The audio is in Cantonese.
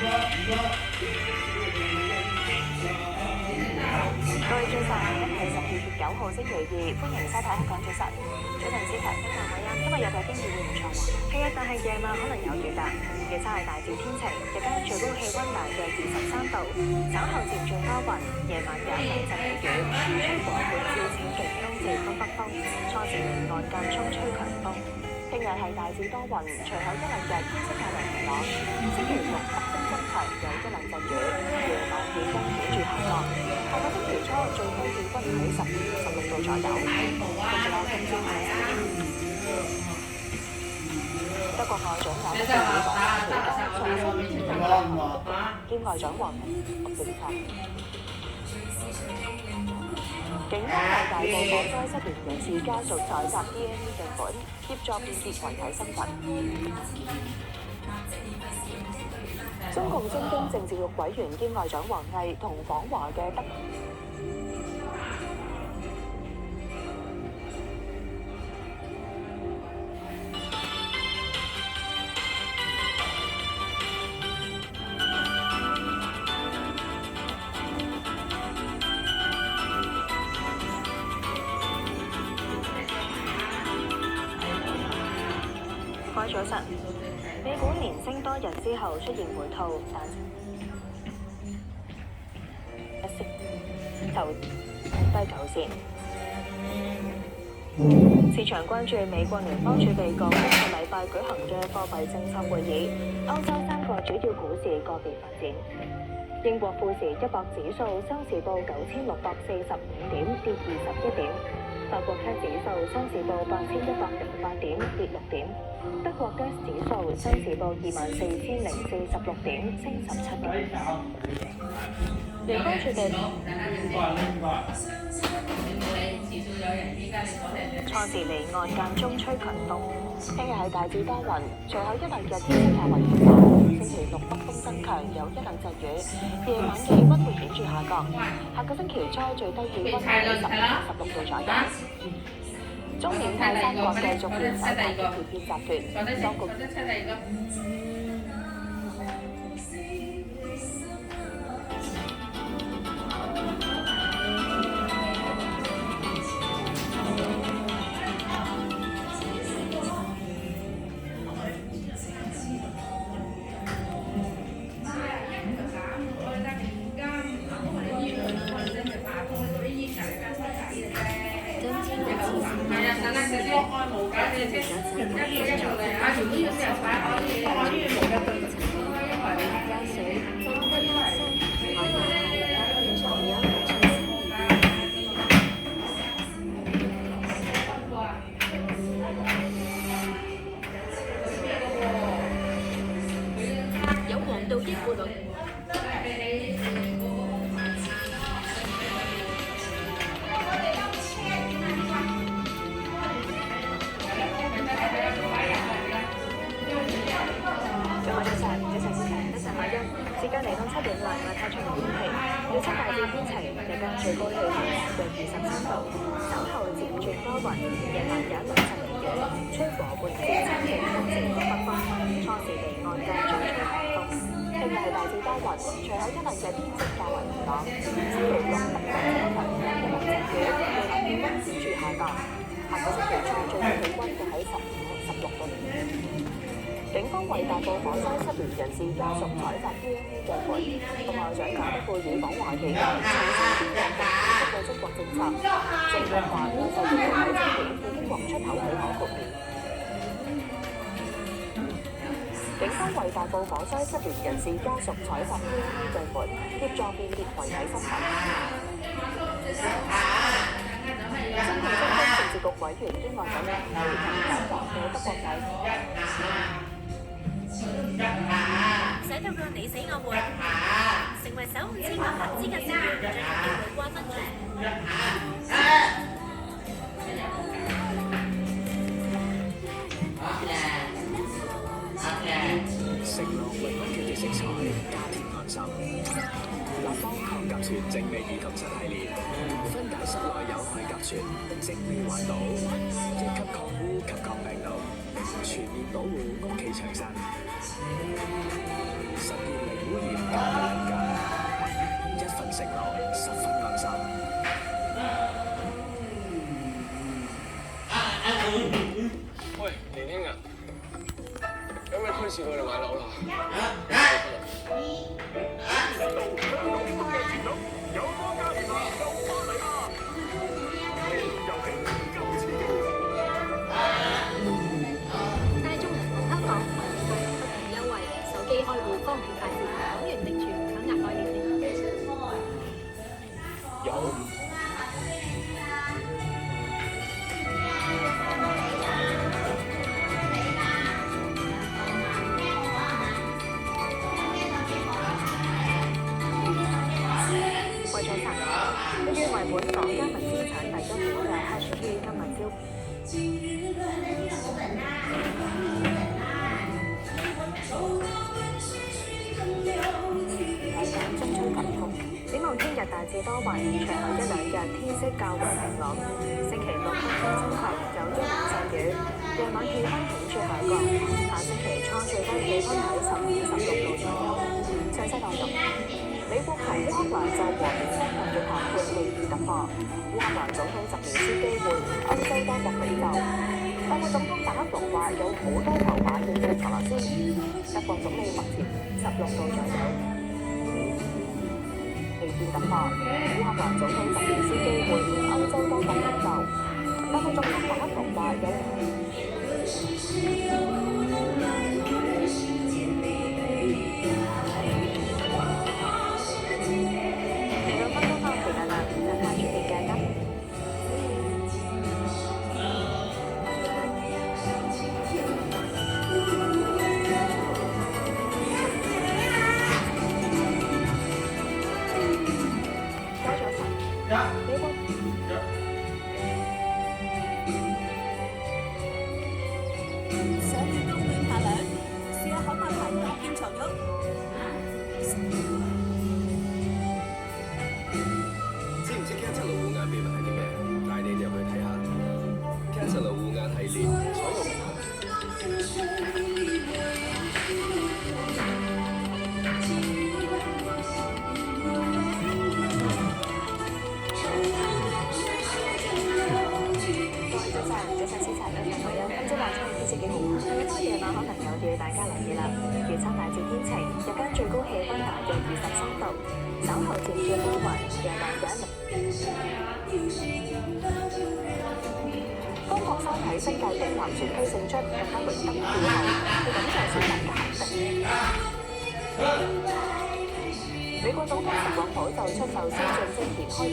各位早晨，今日係12月9號星期二，歡迎收睇香港早晨。早晨，思琪，早晨，偉欣。今日日嘅天氣會唔錯喎？係啊，但係夜晚可能有雨㗎。預測係大致天晴，日間最高氣温大約23度，稍後漸轉多雲，夜晚有一兩陣微雨，吹和緩至清勁東至東北風，初時離岸間中吹強風。聽日係大致多雲，隨後一兩日天色較為明朗。星期六北風增強，有一兩陣雨，夜晚氣温顯著下降。下個星期初最低氣温喺15、16度左右。跟住我今朝係德國外長馬克龍講，美國重新定義核武兼外長王政策。警方為大埔火災失聯人士家屬採集 DNA 樣本，協助辨別遺體身份。中共中央政治局委員兼外長王毅同訪華嘅德早晨，美股連升多日之後出現回吐，但頭低九線。市場關注美國聯邦儲備局今個禮拜舉行嘅貨幣政策會議。歐洲3個主要股市個別發展。英國富時100指數收市報9645點，跌21點。法國 CAC 指數收市報8108點，跌6點。德國 DAX 指數收市報24046點，升17點。聯邦儲備初時離岸間中吹強風，聽日係大致多雲，隨後一兩日天色較為明朗。星期六北風增強，有一兩陣雨，夜晚氣温會顯著下降。下個星期初最低氣温喺15、16度左右。中緬泰三國繼續聯手打擊叛變集團，當局有黃道益活率。時間嚟到7點啦，我睇出天氣，預測大致天晴，日間最高氣溫約23度，稍後漸轉多雲，夜晚有一兩陣微雨，吹和緩至清勁東至東北風，初時離岸間中吹強風。聽日係大致多雲，隨後一兩日天色較為明朗。星期六北風增強，有一兩陣雨，夜晚氣溫顯著下降。下個星期初最高氣溫會喺15、16度。警方為大埔火災失聯人士家屬採集 DNA 樣本，同外長馬克爾訪華期間重新檢驗嘅中國政策。政府話已就具體證件已經獲出口許可豁免。警方為大埔火災失聯人士家屬採集 DNA 樣本，協助辨別遺體身份。中共中央政治局委員兼外長王毅同訪華嘅德國大使到個你死我活，成為守護天國合資格成員，進行機會瓜分權。承諾為安全嘅色彩，加添安心。立方抗甲醛正味乳及7系列，分解室內有害甲醛，正味環保，一級抗污及抗病毒。全面保護屋企牆身，實現零污染家居空間，一份承諾，十分安心。喂，年輕人，有咩推薦我哋買樓啦？大眾銀行香港為你帶來不同優惠，手機開戶方便快捷，港元定存享額外年利。有。為咗發展，一於為本港加密資產第一股嘅 HashKey 今日招中吹強風，展望聽日大致多雲，隨後一兩日天色較為明朗。星期六北風增強，有一兩陣雨，夜晚氣温顯著下降。下星期初最低氣温喺15-16度左右。詳細內容。美國同烏克蘭就和平相待嘅談判未遇突破，烏克蘭總統澤連斯基會歐洲多國領袖。法國總統馬克龍話有好多籌碼應對俄羅斯。德國總理默克16度左右。未見突破，烏克蘭總統澤連斯基會歐洲多國領袖。法國總統馬克龍話有。大家留意啦，預測大致天晴，日間最高氣温大約23度，稍後漸轉多雲，夜晚有1中國山體新界東南選區勝出，更加榮登票后，佢感謝市民嘅肯定。美國總統特朗普就出售先進晶片開綠